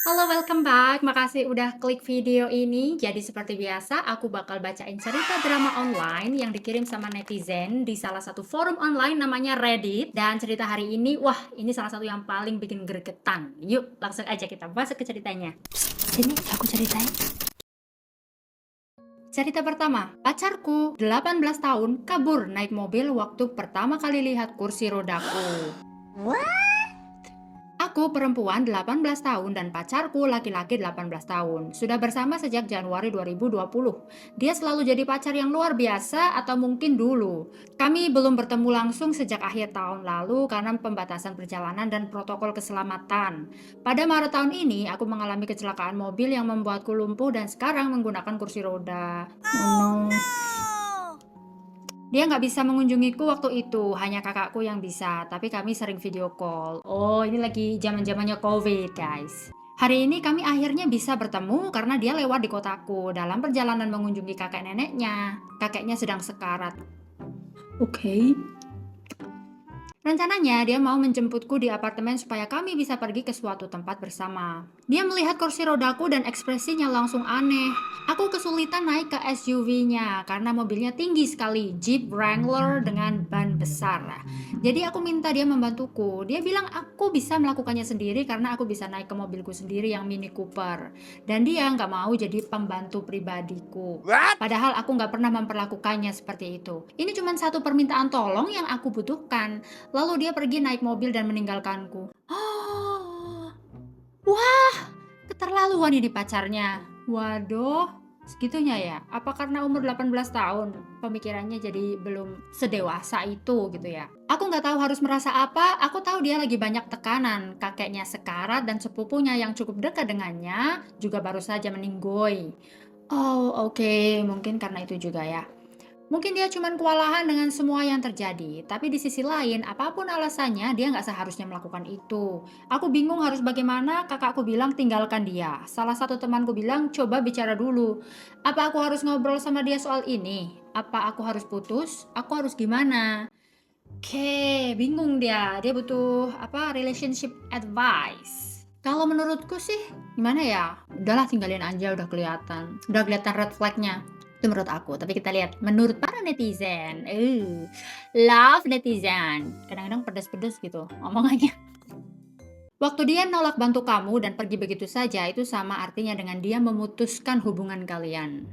Halo, welcome back. Makasih udah klik video ini. Jadi seperti biasa, aku bakal bacain cerita drama online yang dikirim sama netizen di salah satu forum online namanya Reddit. Dan cerita hari ini, wah, ini salah satu yang paling bikin gregetan. Yuk, langsung aja kita masuk ke ceritanya. Sini, aku ceritain. Cerita pertama, pacarku 18 tahun kabur naik mobil waktu pertama kali lihat kursi rodaku. Aku perempuan 18 tahun dan pacarku laki-laki 18 tahun. Sudah bersama sejak Januari 2020. Dia selalu jadi pacar yang luar biasa atau mungkin dulu. Kami belum bertemu langsung sejak akhir tahun lalu karena pembatasan perjalanan dan protokol keselamatan. Pada Maret tahun ini, aku mengalami kecelakaan mobil yang membuatku lumpuh dan sekarang menggunakan kursi roda. Oh no. Dia nggak bisa mengunjungiku waktu itu, hanya kakakku yang bisa, tapi kami sering video call. Oh, ini lagi zaman-zamannya COVID, guys. Hari ini kami akhirnya bisa bertemu karena dia lewat di kotaku dalam perjalanan mengunjungi kakek neneknya. Kakeknya sedang sekarat. Oke. Rencananya dia mau menjemputku di apartemen supaya kami bisa pergi ke suatu tempat bersama. Dia melihat kursi rodaku dan ekspresinya langsung aneh. Aku kesulitan naik ke SUV-nya karena mobilnya tinggi sekali, Jeep Wrangler dengan ban besar. Jadi aku minta dia membantuku. Dia bilang aku bisa melakukannya sendiri karena aku bisa naik ke mobilku sendiri yang Mini Cooper. Dan dia nggak mau jadi pembantu pribadiku. Padahal aku nggak pernah memperlakukannya seperti itu. Ini cuma satu permintaan tolong yang aku butuhkan. Lalu dia pergi naik mobil dan meninggalkanku. Oh, wah, keterlaluan ini pacarnya. Waduh, segitunya ya. Apa karena umur 18 tahun pemikirannya jadi belum sedewasa itu gitu ya. Aku nggak tahu harus merasa apa. Aku tahu dia lagi banyak tekanan. Kakeknya sekarat dan sepupunya yang cukup dekat dengannya juga baru saja meninggoy. Oh, oke. Mungkin karena itu juga ya. Mungkin dia cuma kewalahan dengan semua yang terjadi, tapi di sisi lain, apapun alasannya, dia nggak seharusnya melakukan itu. Aku bingung harus bagaimana, kakakku bilang tinggalkan dia. Salah satu temanku bilang, coba bicara dulu. Apa aku harus ngobrol sama dia soal ini? Apa aku harus putus? Aku harus gimana? Oke, bingung dia. Dia butuh relationship advice. Kalau menurutku sih, gimana ya? Udahlah tinggalin aja, udah kelihatan. Udah kelihatan red flag-nya. Itu menurut aku, tapi kita lihat menurut para netizen. Love netizen. Kadang-kadang pedas-pedas gitu omongannya. Waktu dia nolak bantu kamu dan pergi begitu saja, itu sama artinya dengan dia memutuskan hubungan kalian.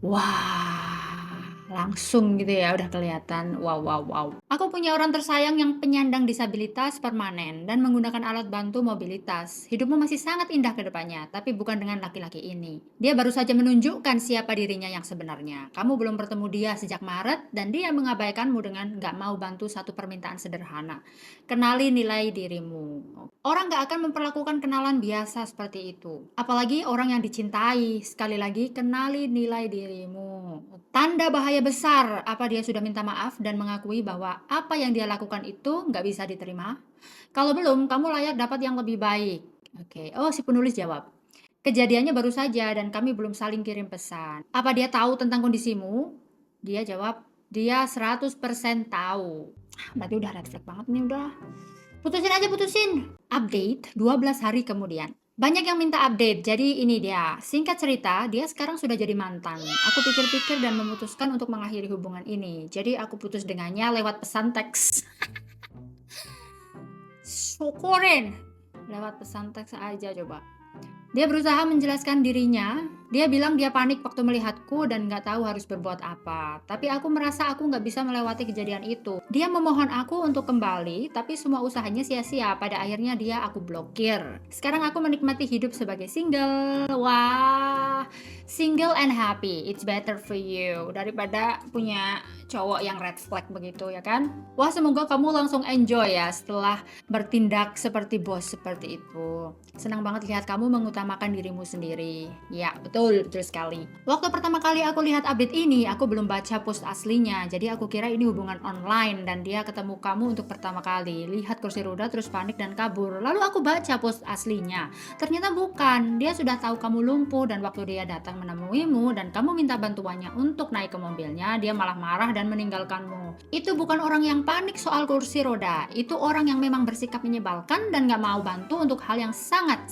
Wah, langsung gitu ya udah kelihatan. Wow, wow, wow. Aku punya orang tersayang yang penyandang disabilitas permanen dan menggunakan alat bantu mobilitas. Hidupmu masih sangat indah ke depannya, tapi bukan dengan laki-laki ini. Dia baru saja menunjukkan siapa dirinya yang sebenarnya. Kamu belum bertemu dia sejak Maret dan dia mengabaikanmu dengan gak mau bantu satu permintaan sederhana. Kenali nilai dirimu. Orang gak akan memperlakukan kenalan biasa seperti itu. Apalagi orang yang dicintai. Sekali lagi, kenali nilai dirimu. Tanda bahaya besar. Apa dia sudah minta maaf dan mengakui bahwa apa yang dia lakukan itu gak bisa diterima? Kalau belum, kamu layak dapat yang lebih baik. Oke. Oh, si penulis jawab. Kejadiannya baru saja dan kami belum saling kirim pesan. Apa dia tahu tentang kondisimu? Dia jawab, dia 100% tahu. Berarti udah red flag banget nih udah. Putusin aja, putusin. Update 12 hari kemudian. Banyak yang minta update, jadi ini dia. Singkat cerita, dia sekarang sudah jadi mantan. Aku pikir-pikir dan memutuskan untuk mengakhiri hubungan ini. Jadi aku putus dengannya lewat pesan teks. Syukurin. Lewat pesan teks aja coba. Dia berusaha menjelaskan dirinya. Dia bilang dia panik waktu melihatku dan nggak tahu harus berbuat apa. Tapi aku merasa aku nggak bisa melewati kejadian itu. Dia memohon aku untuk kembali, tapi semua usahanya sia-sia. Pada akhirnya dia aku blokir. Sekarang aku menikmati hidup sebagai single. Wah, single and happy. It's better for you daripada punya cowok yang red flag begitu ya kan? Wah, semoga kamu langsung enjoy ya setelah bertindak seperti bos seperti itu. Senang banget lihat kamu mengutamakan mengutamakan dirimu sendiri. Ya, betul sekali. Waktu pertama kali aku lihat update ini, aku belum baca post aslinya. Jadi aku kira ini hubungan online dan dia ketemu kamu untuk pertama kali. Lihat kursi roda terus panik dan kabur. Lalu aku baca post aslinya. Ternyata bukan. Dia sudah tahu kamu lumpuh dan waktu dia datang menemuimu dan kamu minta bantuannya untuk naik ke mobilnya, dia malah marah dan meninggalkanmu. Itu bukan orang yang panik soal kursi roda. Itu orang yang memang bersikap menyebalkan dan gak mau bantu untuk hal yang sangat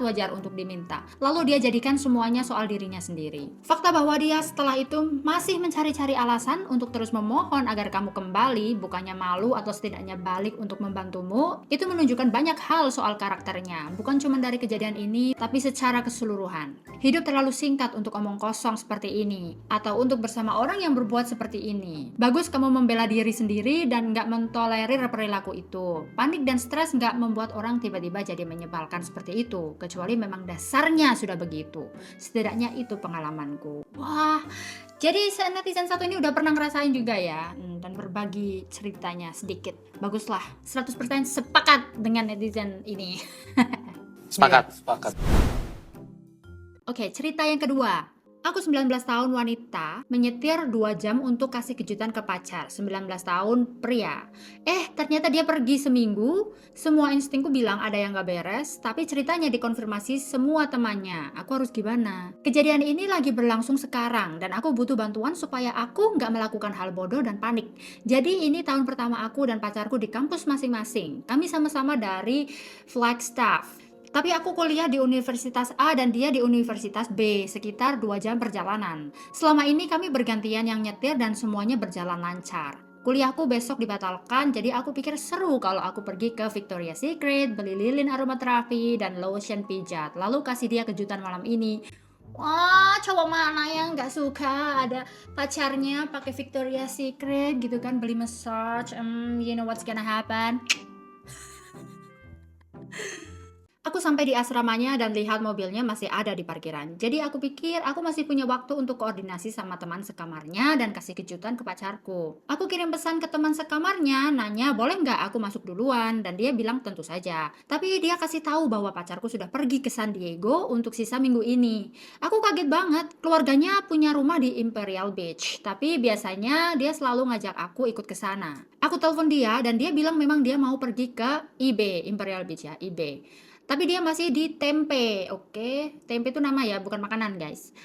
wajar untuk diminta. Lalu dia jadikan semuanya soal dirinya sendiri. Fakta bahwa dia setelah itu masih mencari-cari alasan untuk terus memohon agar kamu kembali, bukannya malu atau setidaknya balik untuk membantumu, itu menunjukkan banyak hal soal karakternya. Bukan cuma dari kejadian ini, tapi secara keseluruhan. Hidup terlalu singkat untuk omong kosong seperti ini, atau untuk bersama orang yang berbuat seperti ini. Bagus kamu membela diri sendiri dan gak mentolerir perilaku itu. Panik dan stres gak membuat orang tiba-tiba jadi menyebalkan seperti itu, kecuali memang dasarnya sudah begitu. Setidaknya itu pengalamanku. Wah, jadi netizen satu ini udah pernah ngerasain juga ya, dan berbagi ceritanya sedikit. Baguslah, 100% sepakat dengan netizen ini. Sepakat. Oke, cerita yang kedua. Aku 19 tahun wanita, menyetir 2 jam untuk kasih kejutan ke pacar, 19 tahun pria. Ternyata dia pergi seminggu, semua instingku bilang ada yang gak beres, tapi ceritanya dikonfirmasi semua temannya. Aku harus gimana? Kejadian ini lagi berlangsung sekarang, dan aku butuh bantuan supaya aku gak melakukan hal bodoh dan panik. Jadi ini tahun pertama aku dan pacarku di kampus masing-masing. Kami sama-sama dari Flagstaff. Tapi aku kuliah di Universitas A dan dia di Universitas B, sekitar 2 jam perjalanan. Selama ini kami bergantian yang nyetir dan semuanya berjalan lancar. Kuliahku besok dibatalkan, jadi aku pikir seru kalau aku pergi ke Victoria's Secret, beli lilin aromaterapi dan lotion pijat, lalu kasih dia kejutan malam ini. Wah, cowok mana yang gak suka ada pacarnya pakai Victoria's Secret gitu kan, beli massage, you know what's gonna happen. Aku sampai di asramanya dan lihat mobilnya masih ada di parkiran. Jadi aku pikir aku masih punya waktu untuk koordinasi sama teman sekamarnya dan kasih kejutan ke pacarku. Aku kirim pesan ke teman sekamarnya, nanya boleh nggak aku masuk duluan, dan dia bilang tentu saja. Tapi dia kasih tahu bahwa pacarku sudah pergi ke San Diego untuk sisa minggu ini. Aku kaget banget, keluarganya punya rumah di Imperial Beach, tapi biasanya dia selalu ngajak aku ikut ke sana. Aku telepon dia dan dia bilang memang dia mau pergi ke IB, Imperial Beach ya, IB. Tapi dia masih di Tempe, oke? Tempe itu nama ya, bukan makanan guys.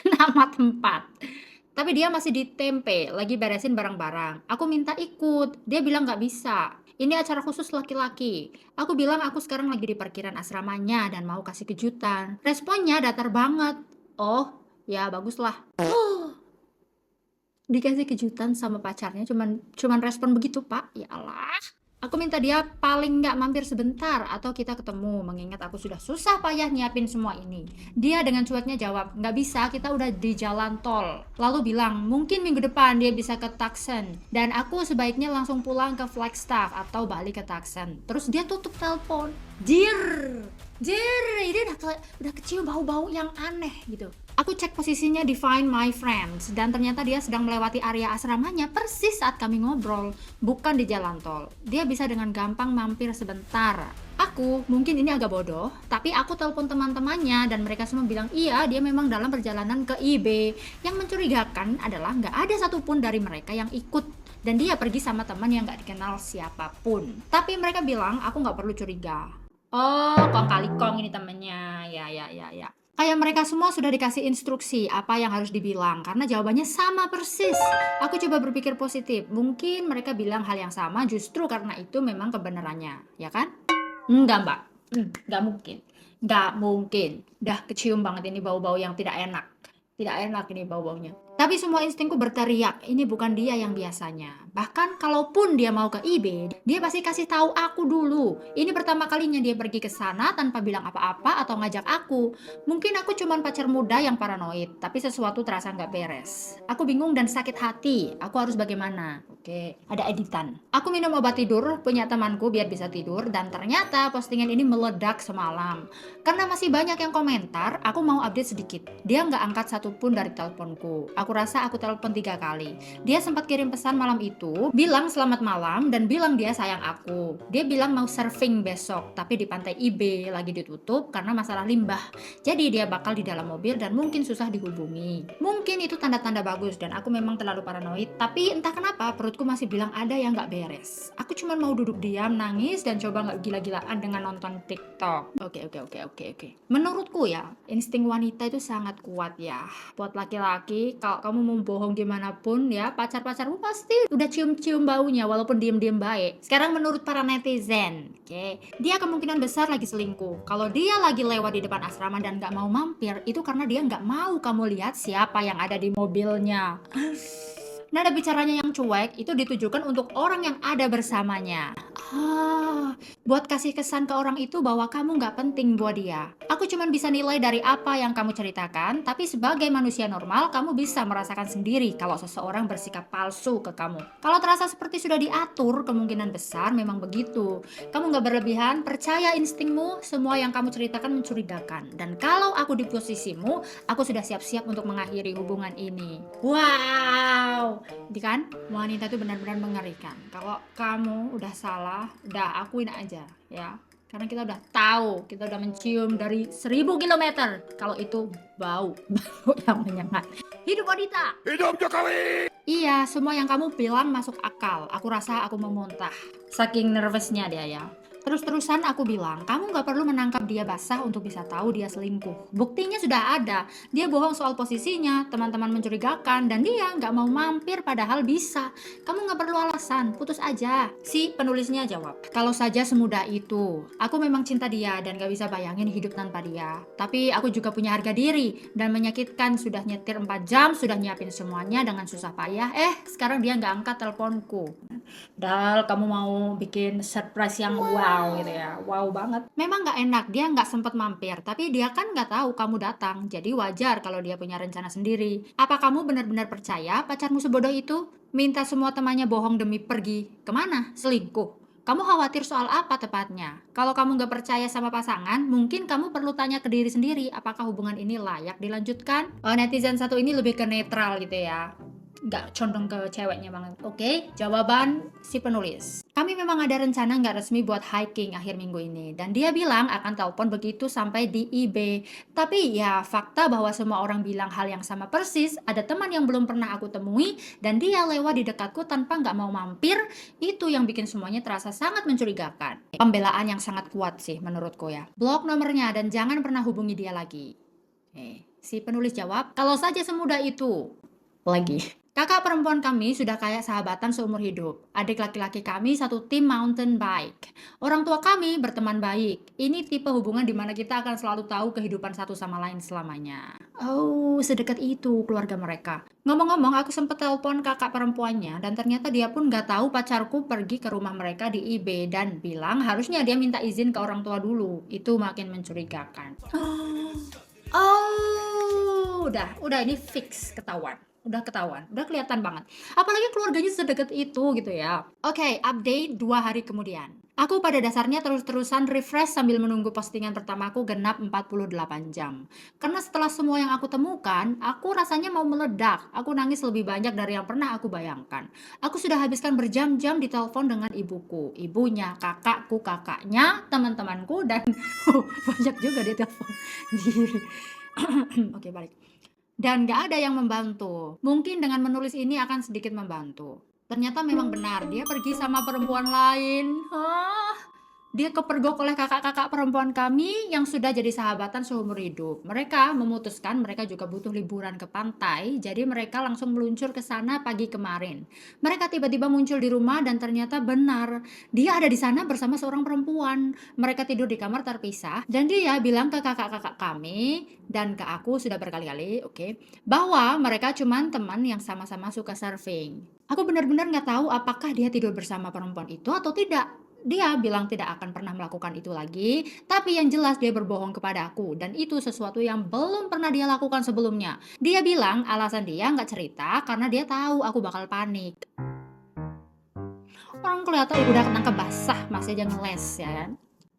Nama tempat. Tapi dia masih di Tempe, lagi beresin barang-barang. Aku minta ikut, dia bilang gak bisa. Ini acara khusus laki-laki. Aku bilang aku sekarang lagi di parkiran asramanya dan mau kasih kejutan. Responnya datar banget. Oh, ya baguslah. Dikasih kejutan sama pacarnya, cuman respon begitu pak. Ya Allah. Aku minta dia paling nggak mampir sebentar atau kita ketemu, mengingat aku sudah susah payah nyiapin semua ini. Dia dengan cueknya jawab, nggak bisa, kita udah di jalan tol. Lalu bilang, mungkin minggu depan dia bisa ke Tucson. Dan aku sebaiknya langsung pulang ke Flagstaff atau balik ke Tucson. Terus dia tutup telepon. Jir, ini udah kecium bau-bau yang aneh gitu. Aku cek posisinya di Find My Friends dan ternyata dia sedang melewati area asramanya persis saat kami ngobrol, bukan di jalan tol. Dia bisa dengan gampang mampir sebentar. Aku, mungkin ini agak bodoh, tapi aku telepon teman-temannya dan mereka semua bilang iya, dia memang dalam perjalanan ke IB. Yang mencurigakan adalah nggak ada satupun dari mereka yang ikut. Dan dia pergi sama teman yang nggak dikenal siapapun. Tapi mereka bilang aku nggak perlu curiga. Oh, kong kali kong ini temennya. Ya. Kayak mereka semua sudah dikasih instruksi apa yang harus dibilang karena jawabannya sama persis. Aku coba berpikir positif. Mungkin mereka bilang hal yang sama justru karena itu memang kebenarannya, ya kan? Enggak, Mbak. Enggak mungkin. Dah kecium banget ini bau-bau yang tidak enak. Tidak enak ini bau-baunya. Tapi semua instingku berteriak, ini bukan dia yang biasanya. Bahkan kalaupun dia mau ke IB, dia pasti kasih tahu aku dulu. Ini pertama kalinya dia pergi ke sana tanpa bilang apa-apa atau ngajak aku. Mungkin aku cuman pacar muda yang paranoid, tapi sesuatu terasa nggak beres. Aku bingung dan sakit hati. Aku harus bagaimana? Oke, ada editan. Aku minum obat tidur, punya temanku biar bisa tidur, dan ternyata postingan ini meledak semalam. Karena masih banyak yang komentar, aku mau update sedikit. Dia nggak angkat satupun dari teleponku. Aku aku rasa aku telepon 3 kali. Dia sempat kirim pesan malam itu, bilang selamat malam dan bilang dia sayang aku. Dia bilang mau surfing besok, tapi di pantai IB lagi ditutup karena masalah limbah. Jadi dia bakal di dalam mobil dan mungkin susah dihubungi. Mungkin itu tanda-tanda bagus dan aku memang terlalu paranoid, tapi entah kenapa perutku masih bilang ada yang gak beres. Aku cuma mau duduk diam, nangis, dan coba gak gila-gilaan dengan nonton TikTok. Oke. Menurutku ya, insting wanita itu sangat kuat ya. Buat laki-laki, kalau kamu mau bohong gimana pun ya, pacar-pacarmu pasti udah cium-cium baunya walaupun diem-diem baik. Sekarang menurut para netizen, oke, dia kemungkinan besar lagi selingkuh. Kalau dia lagi lewat di depan asrama dan gak mau mampir, itu karena dia gak mau kamu lihat siapa yang ada di mobilnya. Nada bicaranya yang cuek itu ditujukan untuk orang yang ada bersamanya. Buat kasih kesan ke orang itu bahwa kamu gak penting buat dia. Aku cuma bisa nilai dari apa yang kamu ceritakan, tapi sebagai manusia normal, kamu bisa merasakan sendiri kalau seseorang bersikap palsu ke kamu. Kalau terasa seperti sudah diatur, kemungkinan besar memang begitu. Kamu gak berlebihan, percaya instingmu, semua yang kamu ceritakan mencurigakan. Dan kalau aku di posisimu, aku sudah siap-siap untuk mengakhiri hubungan ini. Wow! Kan wanita itu benar-benar mengerikan. Kalau kamu udah salah, udah akuin aja ya, karena kita udah tahu, kita udah mencium dari 1000 kilometer kalau itu bau yang menyengat. Hidup wanita, hidup Jokowi. Iya, semua yang kamu bilang masuk akal. Aku rasa aku mau muntah saking nervousnya dia ya. Terus-terusan aku bilang, kamu gak perlu menangkap dia basah untuk bisa tahu dia selingkuh. Buktinya sudah ada. Dia bohong soal posisinya, teman-teman mencurigakan, dan dia gak mau mampir padahal bisa. Kamu gak perlu alasan, putus aja. Si penulisnya jawab, kalau saja semudah itu. Aku memang cinta dia dan gak bisa bayangin hidup tanpa dia. Tapi aku juga punya harga diri, dan menyakitkan sudah nyetir 4 jam, sudah nyiapin semuanya dengan susah payah. Sekarang dia gak angkat teleponku. Padahal kamu mau bikin surprise yang wow gitu ya, wow banget. Memang gak enak, dia gak sempat mampir, tapi dia kan gak tahu kamu datang, jadi wajar kalau dia punya rencana sendiri. Apa kamu benar-benar percaya pacarmu sebodoh itu? Minta semua temannya bohong demi pergi kemana? Selingkuh? Kamu khawatir soal apa tepatnya? Kalau kamu gak percaya sama pasangan, mungkin kamu perlu tanya ke diri sendiri, apakah hubungan ini layak dilanjutkan? Netizen satu ini lebih ke netral gitu ya, nggak condong ke ceweknya banget. Oke, jawaban si penulis. Kami memang ada rencana nggak resmi buat hiking akhir minggu ini. Dan dia bilang akan telepon begitu sampai di IB. Tapi ya fakta bahwa semua orang bilang hal yang sama persis. Ada teman yang belum pernah aku temui dan dia lewat di dekatku tanpa nggak mau mampir. Itu yang bikin semuanya terasa sangat mencurigakan. Pembelaan yang sangat kuat sih menurutku ya. Blok nomornya dan jangan pernah hubungi dia lagi. Si penulis jawab, kalau saja semudah itu. Lagi. Kakak perempuan kami sudah kayak sahabatan seumur hidup. Adik laki-laki kami satu tim mountain bike. Orang tua kami berteman baik. Ini tipe hubungan di mana kita akan selalu tahu kehidupan satu sama lain selamanya. Oh, sedekat itu keluarga mereka. Ngomong-ngomong, aku sempat telepon kakak perempuannya dan ternyata dia pun gak tahu pacarku pergi ke rumah mereka di IB dan bilang harusnya dia minta izin ke orang tua dulu. Itu makin mencurigakan. Udah ini fix ketahuan. Udah ketahuan, udah kelihatan banget. Apalagi keluarganya sedekat itu gitu ya. Oke, update 2 hari kemudian. Aku pada dasarnya terus-terusan refresh sambil menunggu postingan pertamaku genap 48 jam. Karena setelah semua yang aku temukan, aku rasanya mau meledak. Aku nangis lebih banyak dari yang pernah aku bayangkan. Aku sudah habiskan berjam-jam di telepon dengan ibuku, ibunya, kakakku, kakaknya, teman-temanku, dan banyak juga di telepon. Oke, balik. Dan gak ada yang membantu. Mungkin dengan menulis ini akan sedikit membantu. Ternyata memang benar, dia pergi sama perempuan lain. Dia kepergok oleh kakak-kakak perempuan kami yang sudah jadi sahabatan seumur hidup. Mereka memutuskan mereka juga butuh liburan ke pantai, jadi mereka langsung meluncur ke sana pagi kemarin. Mereka tiba-tiba muncul di rumah dan ternyata benar, dia ada di sana bersama seorang perempuan. Mereka tidur di kamar terpisah dan dia bilang ke kakak-kakak kami dan ke aku sudah berkali-kali, bahwa mereka cuman teman yang sama-sama suka surfing. Aku benar-benar nggak tahu apakah dia tidur bersama perempuan itu atau tidak. Dia bilang tidak akan pernah melakukan itu lagi, tapi yang jelas dia berbohong kepada aku, dan itu sesuatu yang belum pernah dia lakukan sebelumnya. Dia bilang alasan dia nggak cerita karena dia tahu aku bakal panik. Orang kelihatan udah ketangkep basah, masih aja ngeles ya kan.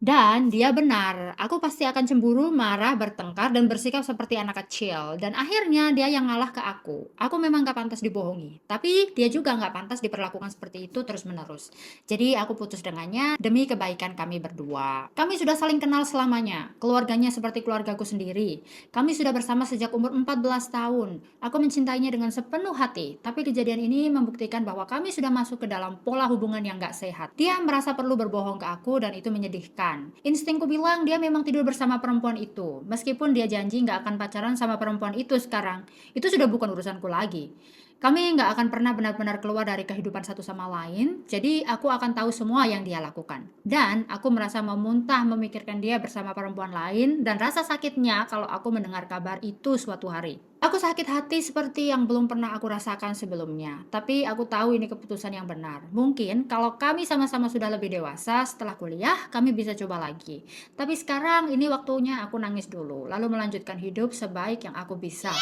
Dan dia benar, aku pasti akan cemburu, marah, bertengkar, dan bersikap seperti anak kecil. Dan akhirnya dia yang ngalah ke aku. Aku memang gak pantas dibohongi, tapi dia juga gak pantas diperlakukan seperti itu terus-menerus. Jadi aku putus dengannya demi kebaikan kami berdua. Kami sudah saling kenal selamanya, keluarganya seperti keluargaku sendiri. Kami sudah bersama sejak umur 14 tahun. Aku mencintainya dengan sepenuh hati, tapi kejadian ini membuktikan bahwa kami sudah masuk ke dalam pola hubungan yang gak sehat. Dia merasa perlu berbohong ke aku dan itu menyedihkan. Instingku bilang dia memang tidur bersama perempuan itu. Meskipun dia janji nggak akan pacaran sama perempuan itu sekarang, itu sudah bukan urusanku lagi. Kami nggak akan pernah benar-benar keluar dari kehidupan satu sama lain, jadi aku akan tahu semua yang dia lakukan. Dan aku merasa memuntah memikirkan dia bersama perempuan lain dan rasa sakitnya kalau aku mendengar kabar itu suatu hari. Aku sakit hati seperti yang belum pernah aku rasakan sebelumnya, tapi aku tahu ini keputusan yang benar. Mungkin kalau kami sama-sama sudah lebih dewasa setelah kuliah, kami bisa coba lagi. Tapi sekarang ini waktunya aku nangis dulu, lalu melanjutkan hidup sebaik yang aku bisa.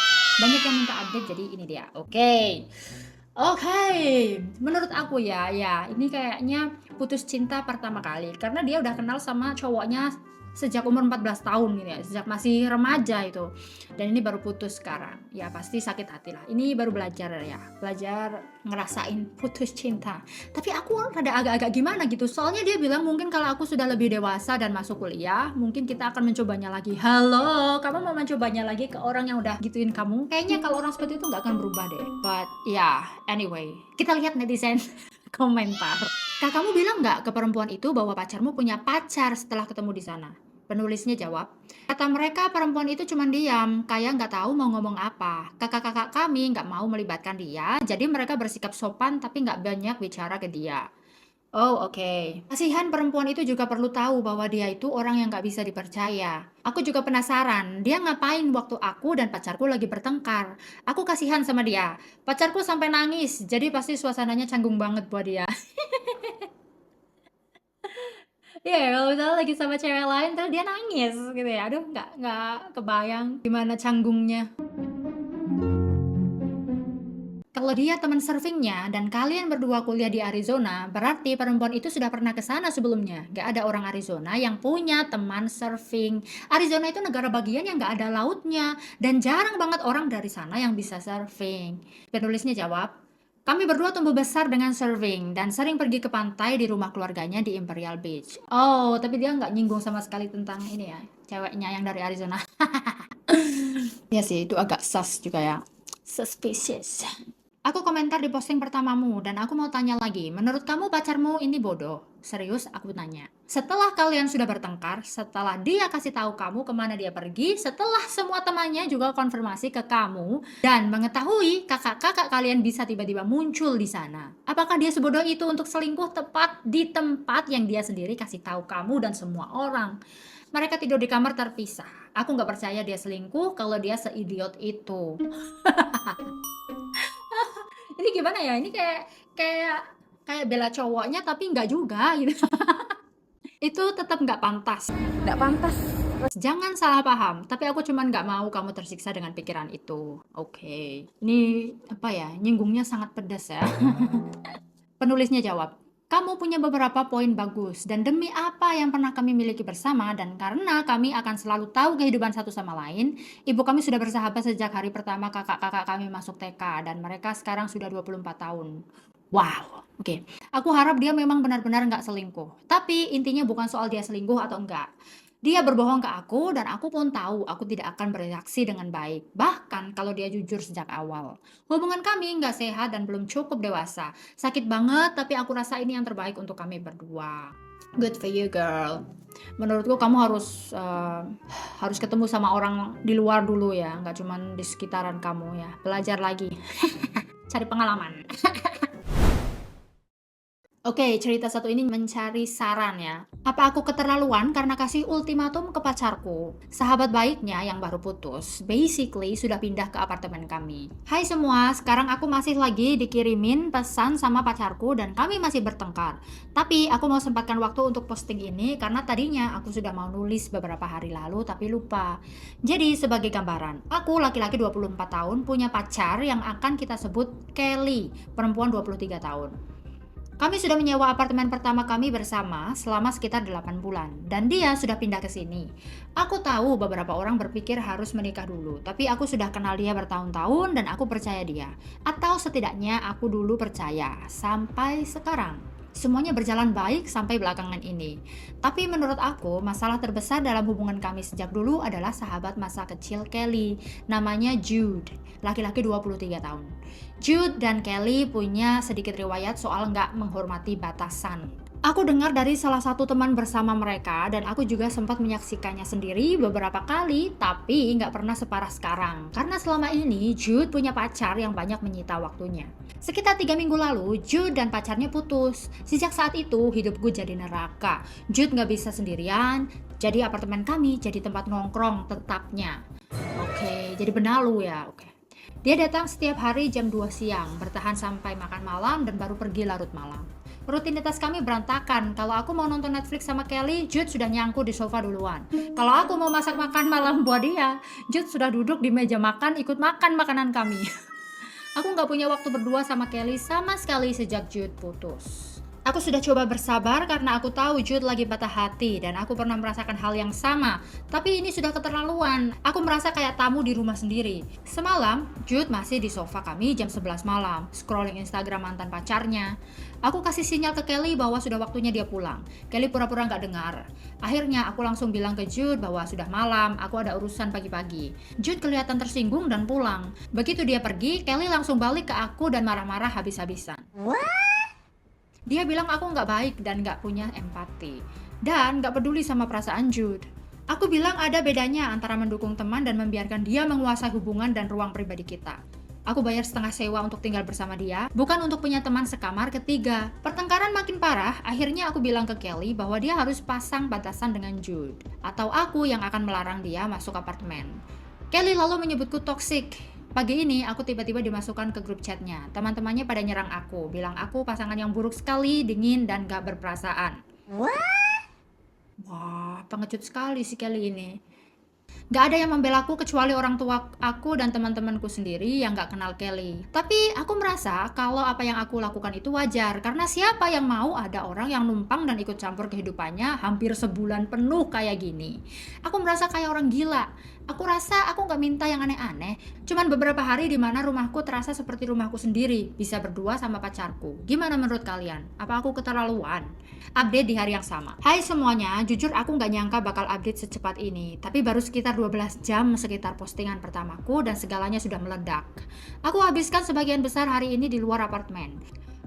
Banyak yang minta update, jadi ini dia. Oke, menurut aku ya, ini kayaknya putus cinta pertama kali. Karena dia udah kenal sama cowoknya sejak umur 14 tahun gitu ya, sejak masih remaja itu. Dan ini baru putus sekarang. Ya pasti sakit hati lah. Ini baru belajar ngerasain putus cinta. Tapi aku rada agak-agak gimana gitu. Soalnya dia bilang mungkin kalau aku sudah lebih dewasa dan masuk kuliah, mungkin kita akan mencobanya lagi. Halo, kamu mau mencobanya lagi ke orang yang udah gituin kamu? Kayaknya kalau orang seperti itu nggak akan berubah deh. But anyway, kita lihat netizen komentar. Kakakmu bilang nggak ke perempuan itu bahwa pacarmu punya pacar setelah ketemu di sana? Penulisnya jawab, kata mereka perempuan itu cuma diam, kayak nggak tahu mau ngomong apa. Kakak-kakak kami nggak mau melibatkan dia, jadi mereka bersikap sopan tapi nggak banyak bicara ke dia. Oh, oke. Kasihan perempuan itu juga perlu tahu bahwa dia itu orang yang nggak bisa dipercaya. Aku juga penasaran, dia ngapain waktu aku dan pacarku lagi bertengkar. Aku kasihan sama dia. Pacarku sampai nangis, jadi pasti suasananya canggung banget buat dia. Iya, kalau misalnya lagi sama cewek lain terus dia nangis gitu ya. Aduh, nggak kebayang gimana canggungnya. Kalau dia teman surfingnya dan kalian berdua kuliah di Arizona, berarti perempuan itu sudah pernah ke sana sebelumnya. Gak ada orang Arizona yang punya teman surfing. Arizona itu negara bagian yang gak ada lautnya, dan jarang banget orang dari sana yang bisa surfing. Penulisnya jawab, kami berdua tumbuh besar dengan surfing dan sering pergi ke pantai di rumah keluarganya di Imperial Beach. Oh, tapi dia nggak nyinggung sama sekali tentang ini ya, ceweknya yang dari Arizona. Ya sih, itu agak sus juga ya. Suspicious. Aku komentar di posting pertamamu dan aku mau tanya lagi, menurut kamu pacarmu ini bodoh? Serius, aku tanya. Setelah kalian sudah bertengkar, setelah dia kasih tahu kamu kemana dia pergi, setelah semua temannya juga konfirmasi ke kamu dan mengetahui kakak-kakak kalian bisa tiba-tiba muncul di sana. Apakah dia sebodoh itu untuk selingkuh tepat di tempat yang dia sendiri kasih tahu kamu dan semua orang? Mereka tidur di kamar terpisah. Aku nggak percaya dia selingkuh kalau dia seidiot itu. Ini gimana ya? Ini kayak bela cowoknya tapi nggak juga gitu. Itu tetap nggak pantas. Nggak pantas. Jangan salah paham, tapi aku cuman nggak mau kamu tersiksa dengan pikiran itu. Oke. Ini apa ya? Nyinggungnya sangat pedas ya. Penulisnya jawab, kamu punya beberapa poin bagus, dan demi apa yang pernah kami miliki bersama, dan karena kami akan selalu tahu kehidupan satu sama lain, ibu kami sudah bersahabat sejak hari pertama kakak-kakak kami masuk TK, dan mereka sekarang sudah 24 tahun. Wow, oke. Aku harap dia memang benar-benar nggak selingkuh. Tapi intinya bukan soal dia selingkuh atau enggak. Dia berbohong ke aku dan aku pun tahu aku tidak akan bereaksi dengan baik. Bahkan kalau dia jujur sejak awal. Hubungan kami nggak sehat dan belum cukup dewasa. Sakit banget tapi aku rasa ini yang terbaik untuk kami berdua. Good for you girl. Menurutku kamu harus ketemu sama orang di luar dulu ya. Nggak cuma di sekitaran kamu ya. Belajar lagi. Cari pengalaman. Oke, cerita satu ini mencari saran ya. Apa aku keterlaluan karena kasih ultimatum ke pacarku? Sahabat baiknya yang baru putus, basically sudah pindah ke apartemen kami. Hai semua, sekarang aku masih lagi dikirimin pesan sama pacarku dan kami masih bertengkar. Tapi aku mau sempatkan waktu untuk posting ini karena tadinya aku sudah mau nulis beberapa hari lalu tapi lupa. Jadi sebagai gambaran, aku laki-laki 24 tahun punya pacar yang akan kita sebut Kelly, perempuan 23 tahun. Kami sudah menyewa apartemen pertama kami bersama selama sekitar 8 bulan dan dia sudah pindah ke sini. Aku tahu beberapa orang berpikir harus menikah dulu, tapi aku sudah kenal dia bertahun-tahun dan aku percaya dia. Atau setidaknya aku dulu percaya, sampai sekarang. Semuanya berjalan baik sampai belakangan ini. Tapi menurut aku, masalah terbesar dalam hubungan kami sejak dulu adalah sahabat masa kecil Kelly. Namanya Jude, laki-laki 23 tahun. Jude dan Kelly punya sedikit riwayat soal nggak menghormati batasan. Aku dengar dari salah satu teman bersama mereka dan aku juga sempat menyaksikannya sendiri beberapa kali, tapi nggak pernah separah sekarang. Karena selama ini Jude punya pacar yang banyak menyita waktunya. Sekitar 3 minggu lalu, Jude dan pacarnya putus. Sejak saat itu, hidupku jadi neraka. Jude nggak bisa sendirian, jadi apartemen kami jadi tempat nongkrong tetapnya. Oke, jadi benalu ya, oke. Dia datang setiap hari jam 2 siang, bertahan sampai makan malam dan baru pergi larut malam. Rutinitas kami berantakan. Kalau aku mau nonton Netflix sama Kelly, Jude sudah nyangkut di sofa duluan. Kalau aku mau masak makan malam buat dia, Jude sudah duduk di meja makan ikut makan makanan kami. Aku nggak punya waktu berdua sama Kelly sama sekali sejak Jude putus. Aku sudah coba bersabar karena aku tahu Jude lagi patah hati dan aku pernah merasakan hal yang sama. Tapi ini sudah keterlaluan. Aku merasa kayak tamu di rumah sendiri. Semalam, Jude masih di sofa kami jam 11 malam, scrolling Instagram mantan pacarnya. Aku kasih sinyal ke Kelly bahwa sudah waktunya dia pulang. Kelly pura-pura nggak dengar. Akhirnya aku langsung bilang ke Jude bahwa sudah malam, aku ada urusan pagi-pagi. Jude kelihatan tersinggung dan pulang. Begitu dia pergi, Kelly langsung balik ke aku dan marah-marah habis-habisan. Dia bilang aku nggak baik dan nggak punya empati. Dan nggak peduli sama perasaan Jude. Aku bilang ada bedanya antara mendukung teman dan membiarkan dia menguasai hubungan dan ruang pribadi kita. Aku bayar setengah sewa untuk tinggal bersama dia, bukan untuk punya teman sekamar ketiga. Pertengkaran makin parah, akhirnya aku bilang ke Kelly bahwa dia harus pasang batasan dengan Jude. Atau aku yang akan melarang dia masuk apartemen. Kelly lalu menyebutku toksik. Pagi ini aku tiba-tiba dimasukkan ke grup chatnya. Teman-temannya pada nyerang aku, bilang aku pasangan yang buruk sekali, dingin, dan gak berperasaan. Wah, pengecut sekali si Kelly ini. Gak ada yang membela aku kecuali orang tua aku dan teman-temanku sendiri yang gak kenal Kelly. Tapi aku merasa kalau apa yang aku lakukan itu wajar. Karena siapa yang mau ada orang yang numpang dan ikut campur kehidupannya hampir sebulan penuh kayak gini. Aku merasa kayak orang gila. Aku rasa aku gak minta yang aneh-aneh. Cuman beberapa hari di mana rumahku terasa seperti rumahku sendiri. Bisa berdua sama pacarku. Gimana menurut kalian? Apa aku keterlaluan? Update di hari yang sama. Hai semuanya, jujur aku gak nyangka bakal update secepat ini. Tapi baru sekitar 12 jam sekitar postingan pertamaku dan segalanya sudah meledak. Aku habiskan sebagian besar hari ini di luar apartemen.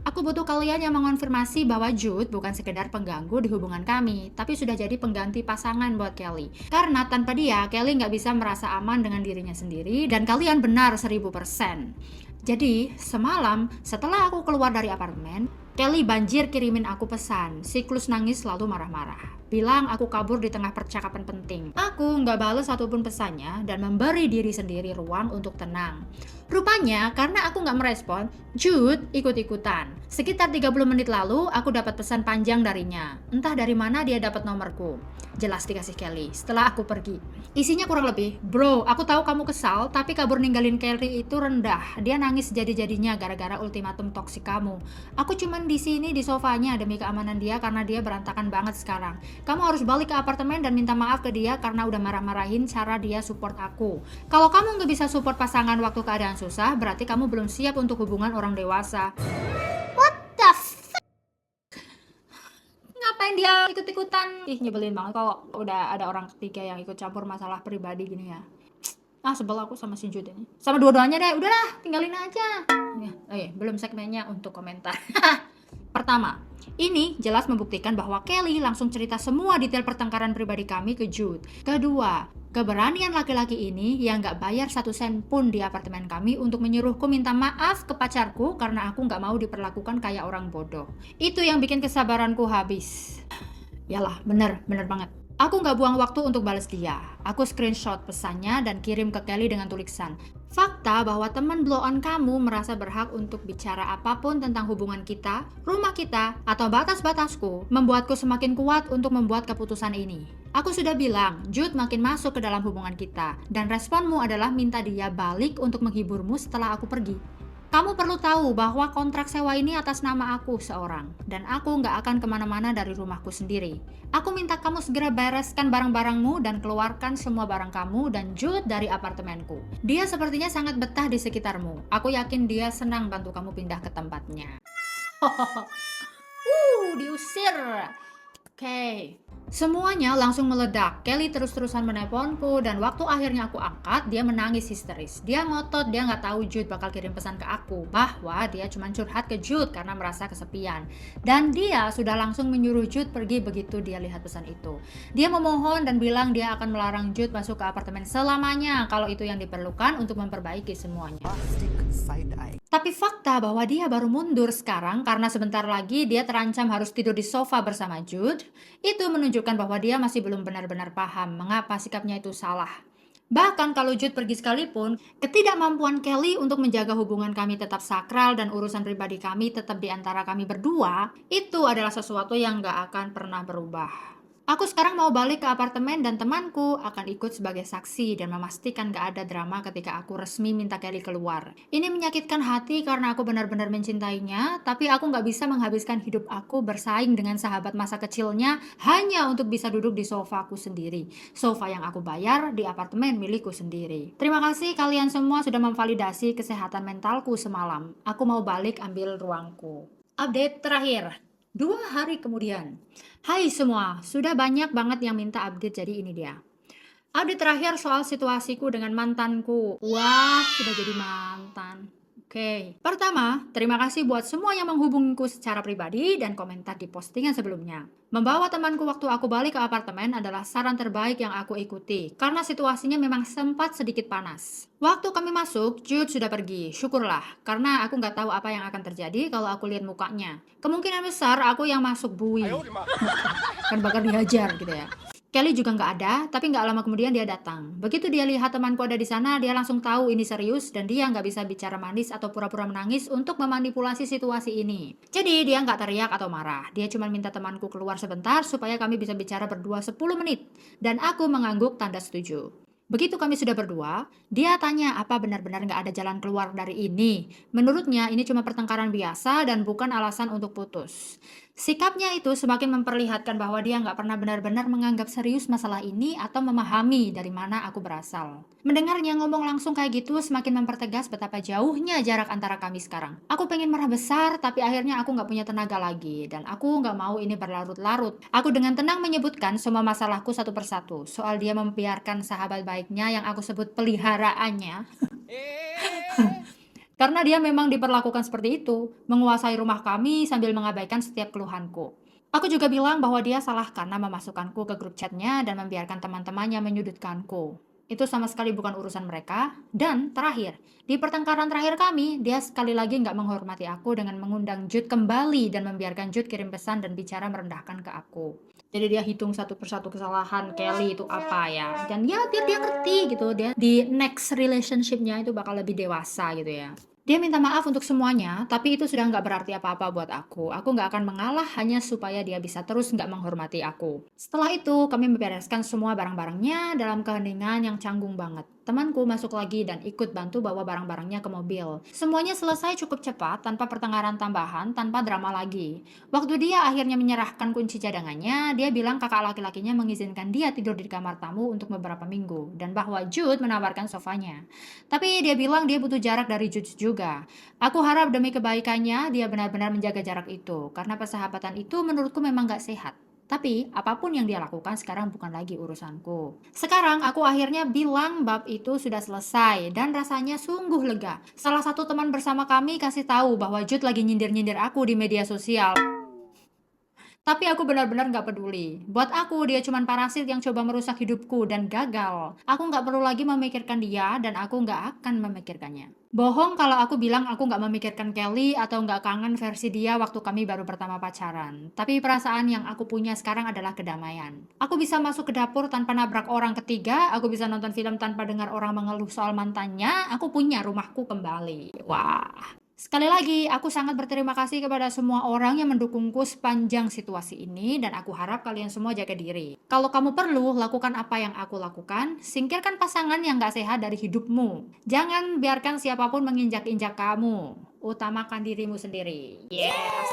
Aku butuh kalian yang mengonfirmasi bahwa Jude bukan sekedar pengganggu di hubungan kami, tapi sudah jadi pengganti pasangan buat Kelly. Karena tanpa dia, Kelly nggak bisa merasa aman dengan dirinya sendiri, dan kalian benar 1000%. Jadi, semalam setelah aku keluar dari apartemen, Kelly banjir kirimin aku pesan, siklus nangis selalu marah-marah. Bilang aku kabur di tengah percakapan penting. Aku nggak balas satupun pesannya dan memberi diri sendiri ruang untuk tenang. Rupanya karena aku nggak merespon, Jude ikut-ikutan. Sekitar 30 menit lalu aku dapat pesan panjang darinya. Entah dari mana dia dapat nomorku. Jelas dikasih Kelly setelah aku pergi. Isinya kurang lebih, bro, aku tahu kamu kesal, tapi kabur ninggalin Kelly itu rendah. Dia nangis jadi-jadinya gara-gara ultimatum toksik kamu. Aku cuman di sini di sofanya demi keamanan dia karena dia berantakan banget sekarang. Kamu harus balik ke apartemen dan minta maaf ke dia karena udah marah-marahin cara dia support aku. Kalau kamu nggak bisa support pasangan waktu keadaan susah, berarti kamu belum siap untuk hubungan orang dewasa. What the fuck? Ngapain dia ikut-ikutan? Ih, nyebelin banget kalau udah ada orang ketiga yang ikut campur masalah pribadi gini ya. Sebel aku sama si Jude ini. Sama dua-duanya deh, udahlah, tinggalin aja. Belum segmennya untuk komentar. Pertama, ini jelas membuktikan bahwa Kelly langsung cerita semua detail pertengkaran pribadi kami ke Jude. Kedua, keberanian laki-laki ini yang gak bayar 1 sen pun di apartemen kami untuk menyuruhku minta maaf ke pacarku karena aku gak mau diperlakukan kayak orang bodoh. Itu yang bikin kesabaranku habis. Yalah, bener banget. Aku gak buang waktu untuk balas dia. Aku screenshot pesannya dan kirim ke Kelly dengan tulisan, fakta bahwa teman blow on kamu merasa berhak untuk bicara apapun tentang hubungan kita, rumah kita, atau batas-batasku membuatku semakin kuat untuk membuat keputusan ini. Aku sudah bilang, Jude makin masuk ke dalam hubungan kita, dan responmu adalah minta dia balik untuk menghiburmu setelah aku pergi. Kamu perlu tahu bahwa kontrak sewa ini atas nama aku seorang, dan aku nggak akan kemana-mana dari rumahku sendiri. Aku minta kamu segera bereskan barang-barangmu dan keluarkan semua barang kamu dan Jude dari apartemenku. Dia sepertinya sangat betah di sekitarmu. Aku yakin dia senang bantu kamu pindah ke tempatnya. Diusir. Oke. Semuanya langsung meledak. Kelly terus-terusan menelponku dan waktu akhirnya aku angkat, dia menangis histeris. Dia ngotot, dia nggak tahu Jude bakal kirim pesan ke aku bahwa dia cuma curhat ke Jude karena merasa kesepian. Dan dia sudah langsung menyuruh Jude pergi begitu dia lihat pesan itu. Dia memohon dan bilang dia akan melarang Jude masuk ke apartemen selamanya kalau itu yang diperlukan untuk memperbaiki semuanya. Tapi fakta bahwa dia baru mundur sekarang karena sebentar lagi dia terancam harus tidur di sofa bersama Jude, itu menunjukkan bahwa dia masih belum benar-benar paham mengapa sikapnya itu salah. Bahkan kalau Jude pergi sekalipun, ketidakmampuan Kelly untuk menjaga hubungan kami tetap sakral dan urusan pribadi kami tetap di antara kami berdua, itu adalah sesuatu yang gak akan pernah berubah. Aku sekarang mau balik ke apartemen dan temanku akan ikut sebagai saksi dan memastikan gak ada drama ketika aku resmi minta Kelly keluar. Ini menyakitkan hati karena aku benar-benar mencintainya, tapi aku gak bisa menghabiskan hidup aku bersaing dengan sahabat masa kecilnya hanya untuk bisa duduk di sofaku sendiri. Sofa yang aku bayar di apartemen milikku sendiri. Terima kasih kalian semua sudah memvalidasi kesehatan mentalku semalam. Aku mau balik ambil ruangku. Update terakhir. 2 hari kemudian. Hai semua, sudah banyak banget yang minta update, jadi ini dia. Update terakhir soal situasiku dengan mantanku. Wah, sudah jadi mantan. Oke. Pertama, terima kasih buat semua yang menghubungiku secara pribadi dan komentar di postingan sebelumnya. Membawa temanku waktu aku balik ke apartemen adalah saran terbaik yang aku ikuti, karena situasinya memang sempat sedikit panas. Waktu kami masuk, Jude sudah pergi. Syukurlah, karena aku nggak tahu apa yang akan terjadi kalau aku lihat mukanya. Kemungkinan besar aku yang masuk bui. Kan bakal dihajar gitu ya. Kelly juga nggak ada, tapi nggak lama kemudian dia datang. Begitu dia lihat temanku ada di sana, dia langsung tahu ini serius dan dia nggak bisa bicara manis atau pura-pura menangis untuk memanipulasi situasi ini. Jadi dia nggak teriak atau marah. Dia cuma minta temanku keluar sebentar supaya kami bisa bicara berdua 10 menit. Dan aku mengangguk tanda setuju. Begitu kami sudah berdua, dia tanya apa benar-benar nggak ada jalan keluar dari ini. Menurutnya ini cuma pertengkaran biasa dan bukan alasan untuk putus. Sikapnya itu semakin memperlihatkan bahwa dia nggak pernah benar-benar menganggap serius masalah ini atau memahami dari mana aku berasal. Mendengarnya ngomong langsung kayak gitu semakin mempertegas betapa jauhnya jarak antara kami sekarang. Aku pengen marah besar, tapi akhirnya aku nggak punya tenaga lagi dan aku nggak mau ini berlarut-larut. Aku dengan tenang menyebutkan semua masalahku satu persatu. Soal dia membiarkan sahabat baiknya yang aku sebut peliharaannya. Karena dia memang diperlakukan seperti itu, menguasai rumah kami sambil mengabaikan setiap keluhanku. Aku juga bilang bahwa dia salah karena memasukkanku ke grup chatnya dan membiarkan teman-temannya menyudutkanku. Itu sama sekali bukan urusan mereka. Dan terakhir, di pertengkaran terakhir kami, dia sekali lagi nggak menghormati aku dengan mengundang Jude kembali dan membiarkan Jude kirim pesan dan bicara merendahkan ke aku. Jadi dia hitung satu persatu kesalahan Kelly itu apa ya. Dan ya biar dia ngerti gitu. Dia di next relationship-nya itu bakal lebih dewasa gitu ya. Dia minta maaf untuk semuanya, tapi itu sudah nggak berarti apa-apa buat aku. Aku nggak akan mengalah hanya supaya dia bisa terus nggak menghormati aku. Setelah itu, kami membereskan semua barang-barangnya dalam keheningan yang canggung banget. Temanku masuk lagi dan ikut bantu bawa barang-barangnya ke mobil. Semuanya selesai cukup cepat, tanpa pertengkaran tambahan, tanpa drama lagi. Waktu dia akhirnya menyerahkan kunci cadangannya, dia bilang kakak laki-lakinya mengizinkan dia tidur di kamar tamu untuk beberapa minggu, dan bahwa Jude menawarkan sofanya. Tapi dia bilang dia butuh jarak dari Jude juga. Aku harap demi kebaikannya, dia benar-benar menjaga jarak itu, karena persahabatan itu menurutku memang gak sehat. Tapi, apapun yang dia lakukan sekarang bukan lagi urusanku. Sekarang, aku akhirnya bilang bab itu sudah selesai dan rasanya sungguh lega. Salah satu teman bersama kami kasih tahu bahwa Jude lagi nyindir-nyindir aku di media sosial. Tapi aku benar-benar gak peduli. Buat aku, dia cuma parasit yang coba merusak hidupku dan gagal. Aku gak perlu lagi memikirkan dia dan aku gak akan memikirkannya. Bohong kalau aku bilang aku gak memikirkan Kelly atau gak kangen versi dia waktu kami baru pertama pacaran. Tapi perasaan yang aku punya sekarang adalah kedamaian. Aku bisa masuk ke dapur tanpa nabrak orang ketiga, aku bisa nonton film tanpa dengar orang mengeluh soal mantannya, aku punya rumahku kembali. Wah. Sekali lagi, aku sangat berterima kasih kepada semua orang yang mendukungku sepanjang situasi ini dan aku harap kalian semua jaga diri. Kalau kamu perlu, lakukan apa yang aku lakukan, singkirkan pasangan yang gak sehat dari hidupmu. Jangan biarkan siapapun menginjak-injak kamu. Utamakan dirimu sendiri. Yes!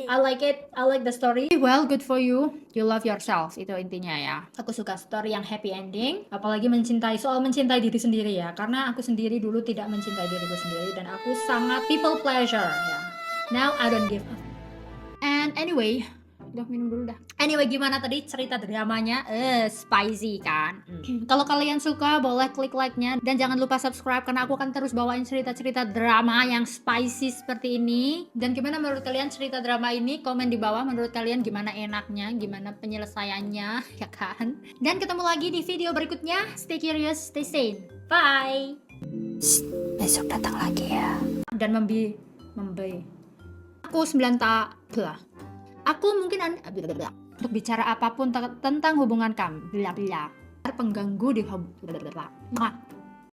I like it. I like the story. Well, good for you. You love yourself. Itu intinya ya. Aku suka story yang happy ending. Apalagi soal mencintai diri sendiri ya. Karena aku sendiri dulu tidak mencintai diriku sendiri. Dan aku sangat people pleasure ya. Now I don't give up. And anyway, udah minum dulu dah. Anyway, gimana tadi cerita dramanya? Spicy kan? Kalau kalian suka, boleh klik like-nya. Dan jangan lupa subscribe, karena aku akan terus bawain cerita-cerita drama yang spicy seperti ini. Dan gimana menurut kalian cerita drama ini? Komen di bawah menurut kalian gimana enaknya, gimana penyelesaiannya, ya kan? Dan ketemu lagi di video berikutnya. Stay curious, stay sane. Bye! Besok datang lagi ya. Dan membi. Aku 9 blah. Aku mungkin untuk bicara apapun tentang hubungan kami. Bla bla. Pengganggu di